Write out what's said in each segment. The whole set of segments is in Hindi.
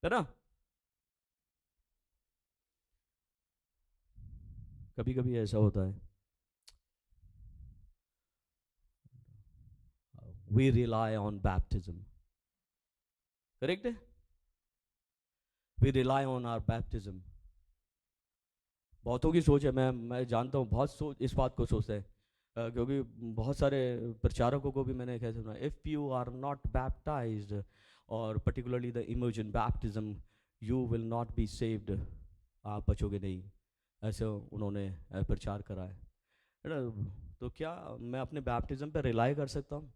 है ना? कभी कभी ऐसा होता है, we rely on baptism, correct है? We rely on our baptism. बहुतों की सोच है, मैं जानता हूँ, बहुत सोच इस बात को सोचते हैं। क्योंकि बहुत सारे प्रचारकों को भी मैंने कैसे सुना, if you are not baptized और particularly the immersion baptism, you will not be saved, आप बचोगे नहीं, ऐसे उन्होंने प्रचार करा है ना? तो क्या मैं अपने बैप्टिज्म पे रिलाई कर सकता हूँ?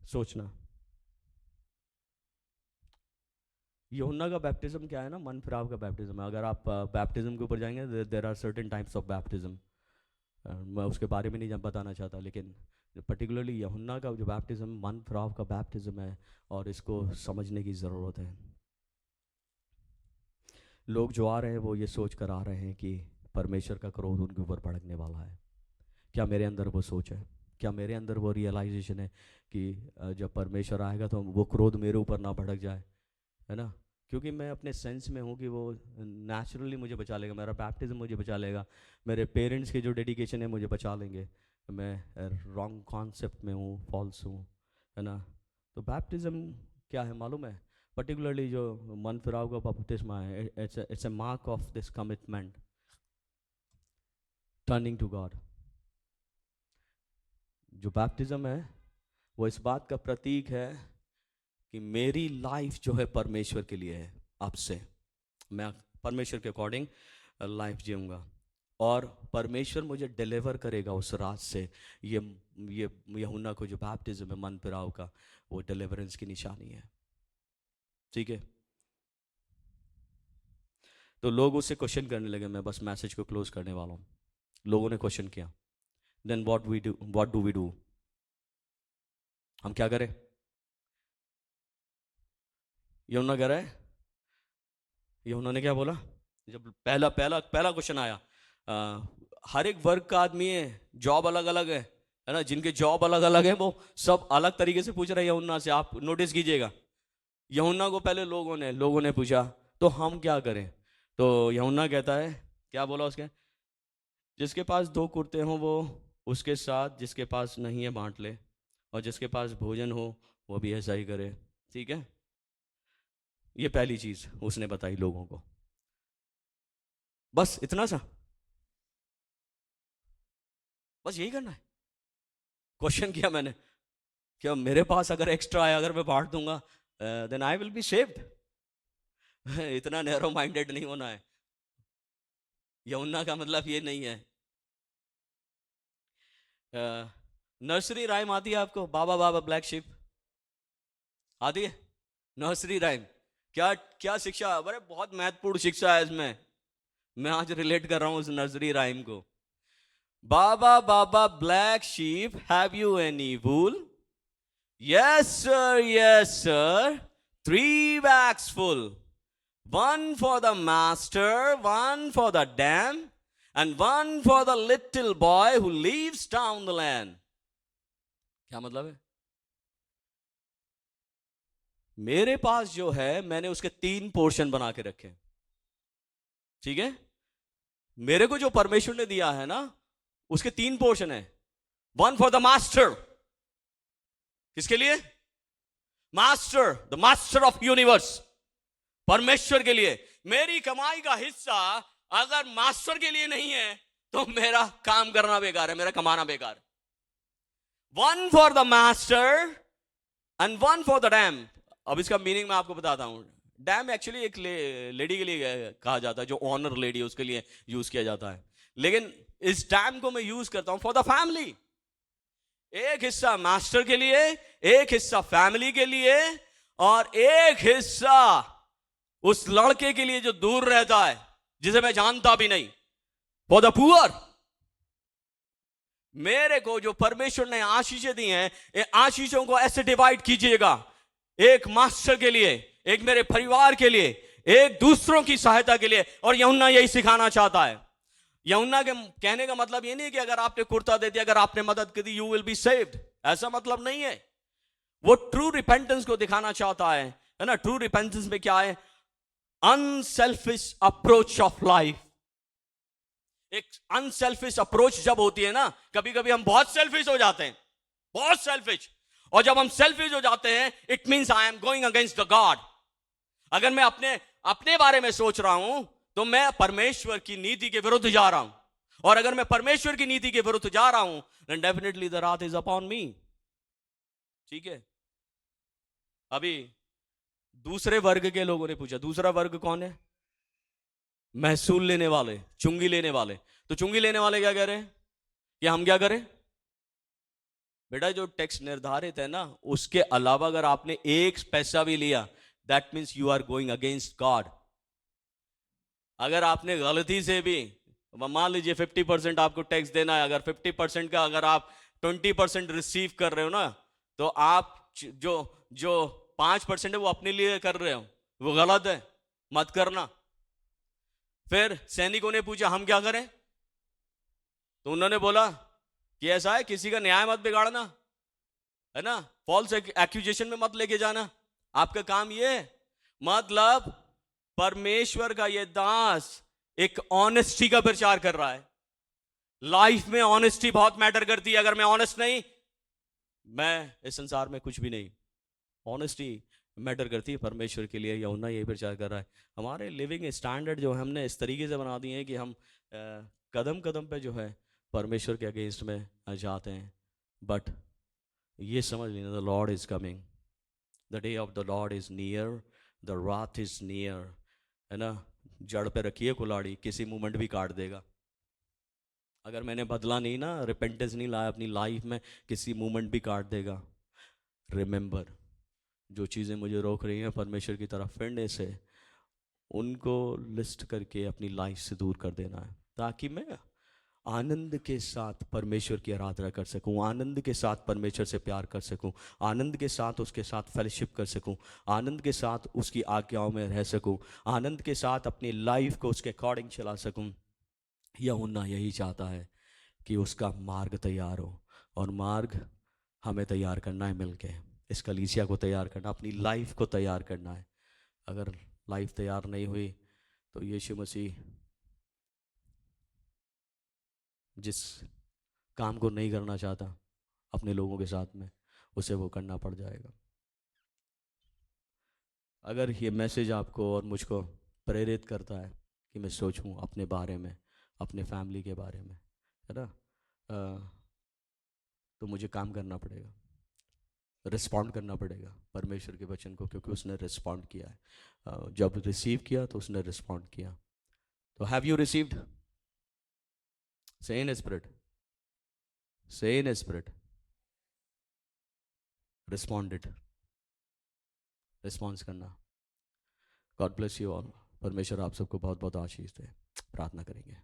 सोचना। यूहन्ना का बैप्टिज्म क्या है ना, मन फिराव का बैप्टिज्म है। अगर आप बैप्टिज्म के ऊपर जाएंगे, there are certain types of baptism. मैं उसके बारे में नहीं बताना चाहता, लेकिन पर्टिकुलरली यूहन्ना का जो बैप्टिज्म मन फिराव का बैप्टिज्म है, और इसको समझने की ज़रूरत है। लोग जो आ रहे हैं वो ये सोच कर आ रहे हैं कि परमेश्वर का क्रोध उनके ऊपर भड़कने वाला है। क्या मेरे अंदर वो सोच है? क्या मेरे अंदर वो रियलाइजेशन है कि जब परमेश्वर आएगा तो वो क्रोध मेरे ऊपर ना भड़क जाए, है ना? क्योंकि मैं अपने सेंस में हूँ कि वो नेचुरली मुझे बचा लेगा, मेरा बैप्टिज्म मुझे बचा लेगा, मेरे पेरेंट्स के जो डेडिकेशन है मुझे बचा लेंगे। मैं रॉन्ग कॉन्सेप्ट में हूँ, फॉल्स हूँ, है ना? तो बैप्टिज्म क्या है मालूम है? पर्टिकुलरली जो मन फिराव का बपतिस्मा है, it's a mark of this commitment, turning to God. जो बैप्टिज्म है वो इस बात का प्रतीक है कि मेरी लाइफ जो है परमेश्वर के लिए है। अब से मैं परमेश्वर के अकॉर्डिंग लाइफ जीऊंगा, और परमेश्वर मुझे डिलीवर करेगा उस रात से। ये ये यूहन्ना को जो बैप्टिज्म है मन फिराव का, वो डिलीवरेंस की निशानी है। ठीक है? तो लोग उससे क्वेश्चन करने लगे, मैं बस मैसेज को क्लोज करने वाला हूँ। लोगों ने क्वेश्चन किया, then what do we do? हम क्या करें? यूहन्ना कह रहा है, यूहन्ना ने क्या बोला? जब पहला पहला पहला क्वेश्चन आया, हर एक वर्ग का आदमी है, जॉब अलग अलग है ना? जिनके जॉब अलग अलग है वो सब अलग तरीके से पूछ रहे हैं यूहन्ना से। आप नोटिस कीजिएगा, यूहन्ना को पहले लोगों ने पूछा तो हम क्या करें? तो यूहन्ना कहता है, क्या बोला उसके? जिसके पास दो कुर्ते हों वो उसके साथ, जिसके पास नहीं है बांट ले, और जिसके पास भोजन हो वो भी ऐसा ही करे। ठीक है? ये पहली चीज उसने बताई लोगों को। बस इतना सा, बस यही करना है? क्वेश्चन किया मैंने, क्या मेरे पास अगर एक्स्ट्रा आया, अगर मैं बांट दूंगा, then I will be saved? इतना नैरो माइंडेड नहीं होना है। यमुना का मतलब ये नहीं है। नर्सरी राइम आती है आपको, बाबा बाबा ब्लैक शिप? आती है नर्सरी राइम? क्या क्या शिक्षा, अरे बहुत महत्वपूर्ण शिक्षा है इसमें। मैं आज रिलेट कर रहा हूं उस नर्सरी राइम को। Baa baa black sheep, have you any wool? Yes sir, 3 bags full. One for the master, one for the dam, and one for the little boy who lives down the land. क्या मतलब है? मेरे पास जो है मैंने उसके 3 पोर्शन बना के रखे। ठीक है? मेरे को जो परमेश्वर ने दिया है ना, उसके 3 पोर्शन है। वन फॉर द मास्टर, किसके लिए? Master, the master of universe, परमेश्वर के लिए। मेरी कमाई का हिस्सा अगर मास्टर के लिए नहीं है तो मेरा काम करना बेकार है, मेरा कमाना बेकार है। One for the master and one for the dam. अब इसका मीनिंग मैं आपको बताता हूं। डैम एक्चुअली एक लेडी के लिए कहा जाता है, जो ऑनर लेडी है उसके लिए यूज किया जाता है। लेकिन इस डैम को मैं यूज करता हूं फॉर द फैमिली। एक हिस्सा मास्टर के लिए, एक हिस्सा फैमिली के लिए, और एक हिस्सा उस लड़के के लिए जो दूर रहता है, जिसे मैं जानता भी नहीं, फॉर द पुअर। मेरे को जो परमेश्वर ने आशीषें दी हैं, ये आशीषों को ऐसे डिवाइड कीजिएगा, एक मास्टर के लिए, एक मेरे परिवार के लिए, एक दूसरों की सहायता के लिए। और यूहन्ना यही सिखाना चाहता है। यूहन्ना के कहने का मतलब ये नहीं है कि अगर आपने कुर्ता दे दिया, अगर आपने मदद कर दी, यू विल बी सेव्ड, ऐसा मतलब नहीं है। वो ट्रू रिपेंटेंस को दिखाना चाहता है ना। ट्रू रिपेंटेंस में क्या है? Unselfish approach of life. एक अनसेल्फिश अप्रोच जब होती है ना, कभी कभी हम बहुत सेल्फिश हो जाते हैं, बहुत सेल्फिश। और जब हम सेल्फिश हो जाते हैं, it means I am going against the God. अगर मैं अपने अपने बारे में सोच रहा हूं तो मैं परमेश्वर की नीति के विरुद्ध जा रहा हूं। और अगर मैं परमेश्वर की नीति के विरुद्ध जा रहा हूं, then definitely the wrath is upon me। ठीक है। अभी दूसरे वर्ग के लोगों ने पूछा, दूसरा वर्ग कौन है? महसूल लेने वाले, चुंगी लेने वाले। तो चुंगी लेने वाले क्या कह रहे हैं कि हम क्या करें? बेटा जो टैक्स निर्धारित है ना, उसके अलावा अगर आपने एक पैसा भी लिया, that means you are going against God. अगर आपने गलती से भी, मान लीजिए 50% आपको टैक्स देना है, अगर 50% का अगर आप 20% रिसीव कर रहे हो ना, तो आप जो जो 5% है वो अपने लिए कर रहे हो, वो गलत है, मत करना। फिर सैनिकों ने पूछा हम क्या करें? तो उन्होंने बोला कि ऐसा है, किसी का न्याय मत बिगाड़ना, है ना, फॉल्स एक्यूजेशन में मत लेके जाना, आपका काम ये है। मतलब परमेश्वर का ये दास एक ऑनेस्टी का प्रचार कर रहा है। लाइफ में ऑनेस्टी बहुत मैटर करती है। अगर मैं ऑनेस्ट नहीं, मैं इस संसार में कुछ भी नहीं। ऑनेस्टी मैटर करती है परमेश्वर के लिए। यहोना यही प्रचार कर रहा है। हमारे लिविंग स्टैंडर्ड जो हमने इस तरीके से बना दिए हैं कि हम कदम कदम पे जो है परमेश्वर के अगेंस्ट में जाते हैं। बट ये समझ लेना, the Lord is coming, the day of the Lord is near, the रात इज नियर, है ना। जड़ पे रखिए कुल्हाड़ी, किसी मोमेंट भी काट देगा। अगर मैंने बदला नहीं ना, रिपेंटेंस नहीं लाया अपनी लाइफ में, किसी मोमेंट भी काट देगा। रिमेंबर, जो चीज़ें मुझे रोक रही हैं परमेश्वर की तरफ फिरने से, उनको लिस्ट करके अपनी लाइफ से दूर कर देना है, ताकि मैं आनंद के साथ परमेश्वर की आराधना कर सकूं, आनंद के साथ परमेश्वर से प्यार कर सकूं, आनंद के साथ उसके साथ फेलोशिप कर सकूं, आनंद के साथ उसकी आज्ञाओं में रह सकूं, आनंद के साथ अपनी लाइफ को उसके अकॉर्डिंग चला सकूं। यूहन्ना यही चाहता है कि उसका मार्ग तैयार हो, और मार्ग हमें तैयार करना है मिलके। इस कलीसिया को तैयार करना, अपनी लाइफ को तैयार करना है। अगर लाइफ तैयार नहीं हुई तो यीशु मसीह जिस काम को नहीं करना चाहता अपने लोगों के साथ में, उसे वो करना पड़ जाएगा। अगर ये मैसेज आपको और मुझको प्रेरित करता है कि मैं सोचूं अपने बारे में, अपने फैमिली के बारे में, है ना, तो मुझे काम करना पड़ेगा, रिस्पॉन्ड करना पड़ेगा परमेश्वर के वचन को, क्योंकि उसने रिस्पॉन्ड किया है। जब रिसीव किया तो उसने रिस्पॉन्ड किया। तो हैव यू रिसीव्ड? से इन स्पिरिट, से इन स्पिरिट, रिस्पॉन्डेड, रिस्पॉन्स करना। God bless you all. परमेश्वर आप सबको बहुत बहुत आशीष दे। प्रार्थना करेंगे।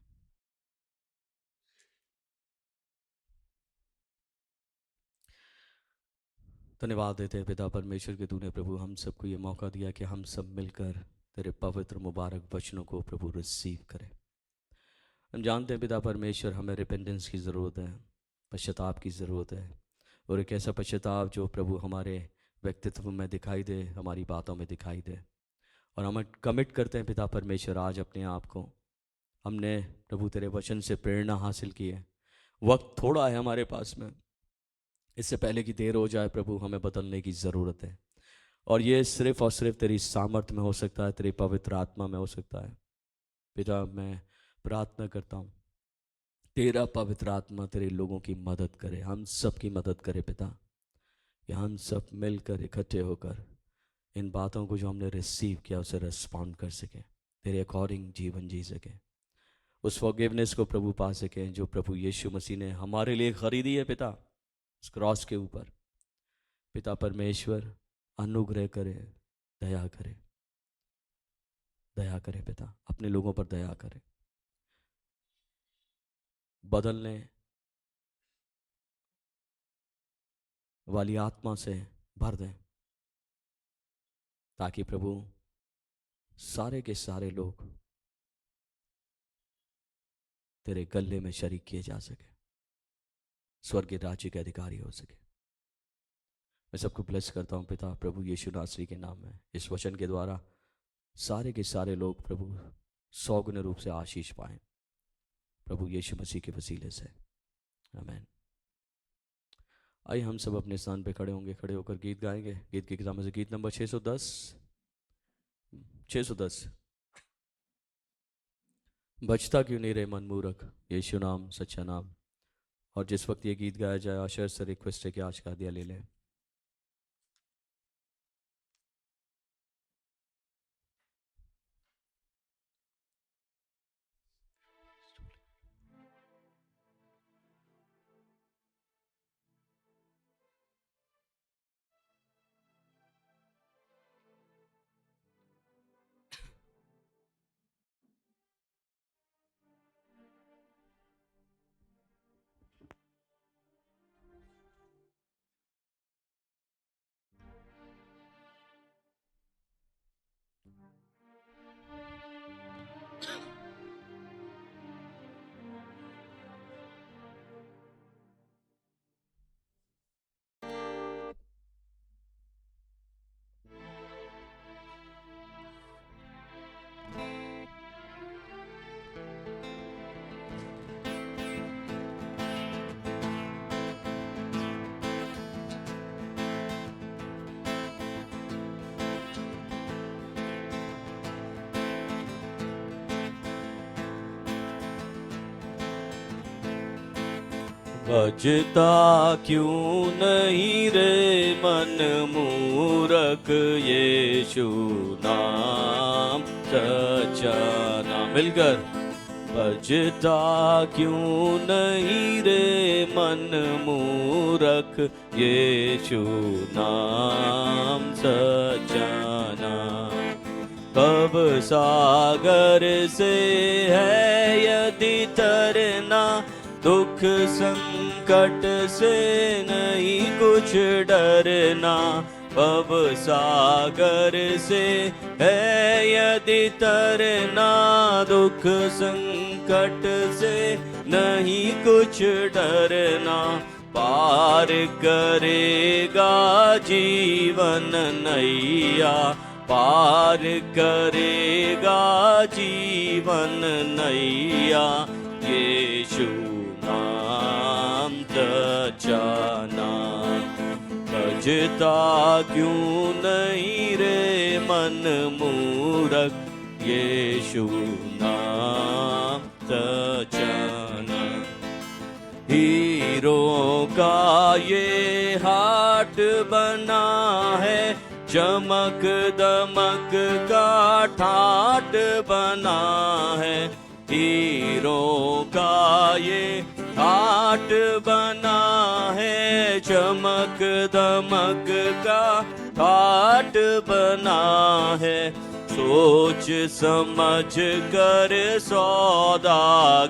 धन्यवाद देते हैं पिता परमेश्वर के तूने प्रभु हम सबको ये मौका दिया कि हम सब मिलकर तेरे पवित्र मुबारक वचनों को प्रभु रिसीव करें। हम जानते हैं पिता परमेश्वर हमें रिपेंडेंस की ज़रूरत है, पश्चाताप की ज़रूरत है, और एक ऐसा पश्चाताप जो प्रभु हमारे व्यक्तित्व में दिखाई दे, हमारी बातों में दिखाई दे। और हम कमिट करते हैं पिता परमेश्वर आज अपने आप को, हमने प्रभु तेरे वचन से प्रेरणा हासिल की है, वक्त थोड़ा है हमारे पास में, इससे पहले कि देर हो जाए प्रभु हमें बदलने की ज़रूरत है। और ये सिर्फ़ और सिर्फ तेरी सामर्थ्य में हो सकता है, तेरी पवित्र आत्मा में हो सकता है। पिता मैं प्रार्थना करता हूँ तेरा पवित्र आत्मा तेरे लोगों की मदद करे, हम सब की मदद करे पिता, कि हम सब मिलकर इकट्ठे होकर इन बातों को जो हमने रिसीव किया उसे रिस्पॉन्ड कर सकें, तेरे अकॉर्डिंग जीवन जी सकें, उस फॉरगिवनेस को प्रभु पा सकें जो प्रभु यीशु मसीह ने हमारे लिए खरीदी है पिता उस क्रॉस के ऊपर। पिता परमेश्वर अनुग्रह करे, दया करे, दया करे पिता, अपने लोगों पर दया करे, बदलने वाली आत्मा से भर दें, ताकि प्रभु सारे के सारे लोग तेरे गले में शरीक किए जा सके, स्वर्ग के राज्य के अधिकारी हो सके। मैं सबको ब्लेस करता हूँ पिता प्रभु यीशु नासरी के नाम में। इस वचन के द्वारा सारे के सारे लोग प्रभु 100 गुना रूप से आशीष पाएं प्रभु यीशु मसीह के वसीले से, आमीन। आइए हम सब अपने स्थान पे खड़े होंगे, खड़े होकर गीत गाएंगे। गीत की किताब में से गीत नंबर 610। बचता क्यों नहीं रे मन मूरख, यीशु नाम सच्चा नाम। और जिस वक्त ये गीत गाया जाए आशर से रिक्वेस्ट है कि आज का दिया ले लें। बजता क्यों नहीं रे मन मूरख, यीशु नाम सच्चा नाम। मिलकर बजता क्यों नहीं रे मन मूरख, यीशु नाम सच्चा नाम। कब सागर से है यदि तरना, दुख संकट से नहीं कुछ डरना। भव सागर से है यदि तरना, दुख संकट से नहीं कुछ डरना। पार करेगा जीवन नैया, पार करेगा जीवन नैया, यीशु नाम सच्चा नाम। बजता क्यों नहीं रे मन मूरख, यीशु नाम सच्चा नाम। हीरों का ये हाट बना है, चमक दमक का ठाट बना है। हीरों का ये हाट बना है, चमक दमक का ठाट बना है। सोच समझ कर सौदा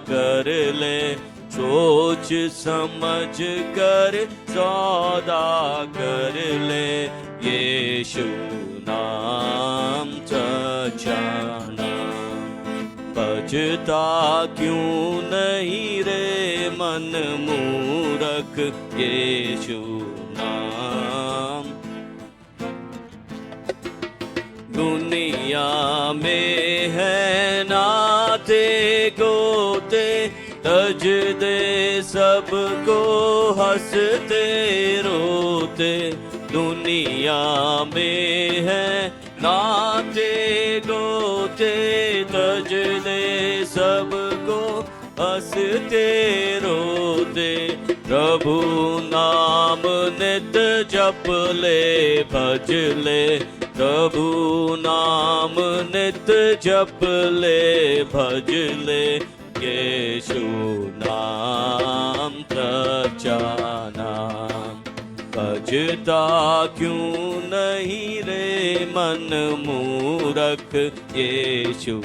कर ले, सोच समझ कर सौदा कर ले, यीशु नाम सच्चा नाम। बजता क्यों नहीं रे मन मूरख, यीशु नाम। दुनिया में है नाते गोते, तज दे सबको हंसते रोते। दुनिया में है नाते गोते, तज दे सबको हंसते रोते। प्रभु नाम नित जप ले भज ले, प्रभु नाम नित जप ले भज ले, यीशु नाम सच्चा नाम। बजता क्यों नहीं रे मन मूरख, यीशु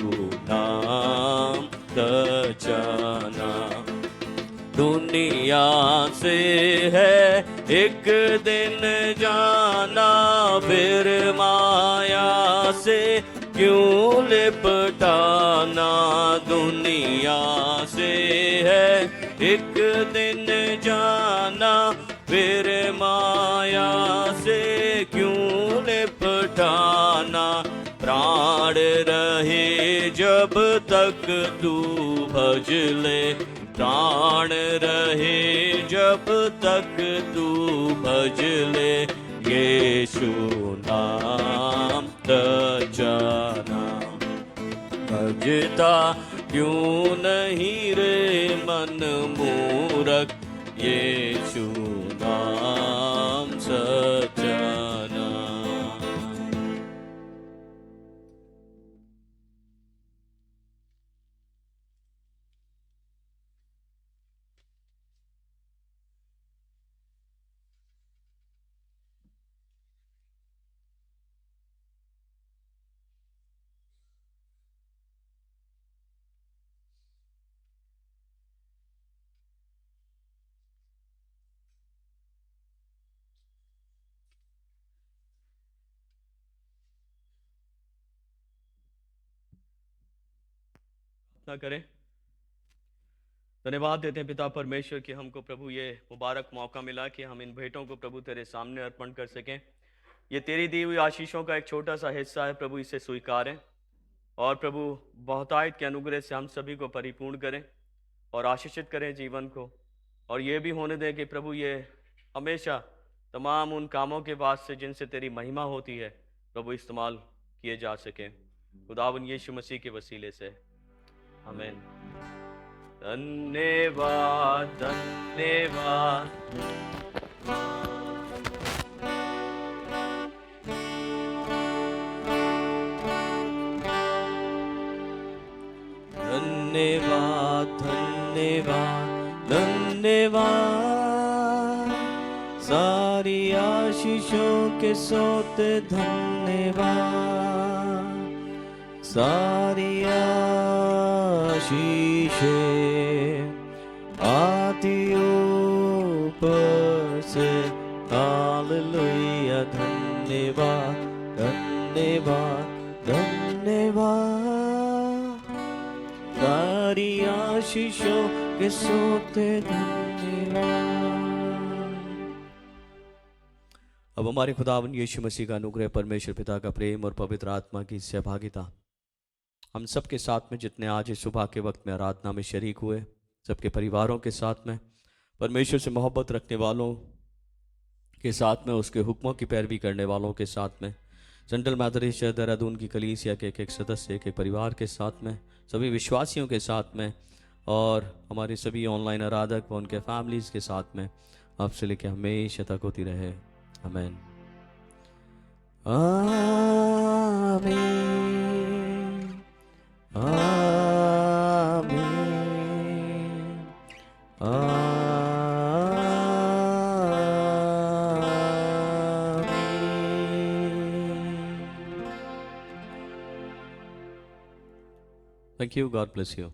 नाम सच्चा नाम। दुनिया से है एक दिन जाना, फिर माया से क्यों लिपटाना। दुनिया से है एक दिन जाना, फिर माया से क्यों लिपटाना, प्राण रहे जब तक तू भज ले, प्राण रहे जब तक तू भज ले, यीशु नाम सच्चा नाम। भजता क्यों नहीं रे मन मूरख, यीशु नाम सच्चा नाम। ना करें। धन्यवाद देते हैं पिता परमेश्वर कि हमको प्रभु ये मुबारक मौका मिला कि हम इन भेंटों को प्रभु तेरे सामने अर्पण कर सकें। ये तेरी दी हुई आशीषों का एक छोटा सा हिस्सा है प्रभु, इसे स्वीकारें और प्रभु बहुतायत के अनुग्रह से हम सभी को परिपूर्ण करें और आशीषित करें जीवन को। और ये भी होने दें कि प्रभु ये हमेशा तमाम उन कामों के बाद से जिनसे तेरी महिमा होती है प्रभु इस्तेमाल किए जा सकें, खुदावन यीशु मसीह के वसीले से, आमीन। धन्यवाद धन्यवाद धन्यवाद धन्यवाद धन्यवाद, सारी आशीषों के सोते धन्यवाद, सारी आशीषें आती ऊपर से, हालेलुया। धन्यवाद धन्यवाद धन्यवाद, सारी आशीषों के सोते धन्यवाद। अब हमारे खुदावन यीशु मसीह का अनुग्रह, परमेश्वर पिता का प्रेम और पवित्र आत्मा की सहभागिता हम सबके साथ में, जितने आज इस सुबह के वक्त में आराधना में शरीक हुए, सबके परिवारों के साथ में, परमेश्वर से मोहब्बत रखने वालों के साथ में, उसके हुक्मों की पैरवी करने वालों के साथ में, सेंट्रल मैथोडिस्ट चर्च देहरादून की कलीसिया के एक सदस्य, एक परिवार के साथ में, सभी विश्वासियों के साथ में और हमारे सभी ऑनलाइन आराधक व उनके फैमिलीज़ के साथ में आपसे लेके हमेशा तक होती रहे, आमीन आमीन आमीन आमीन। Thank you. God bless you.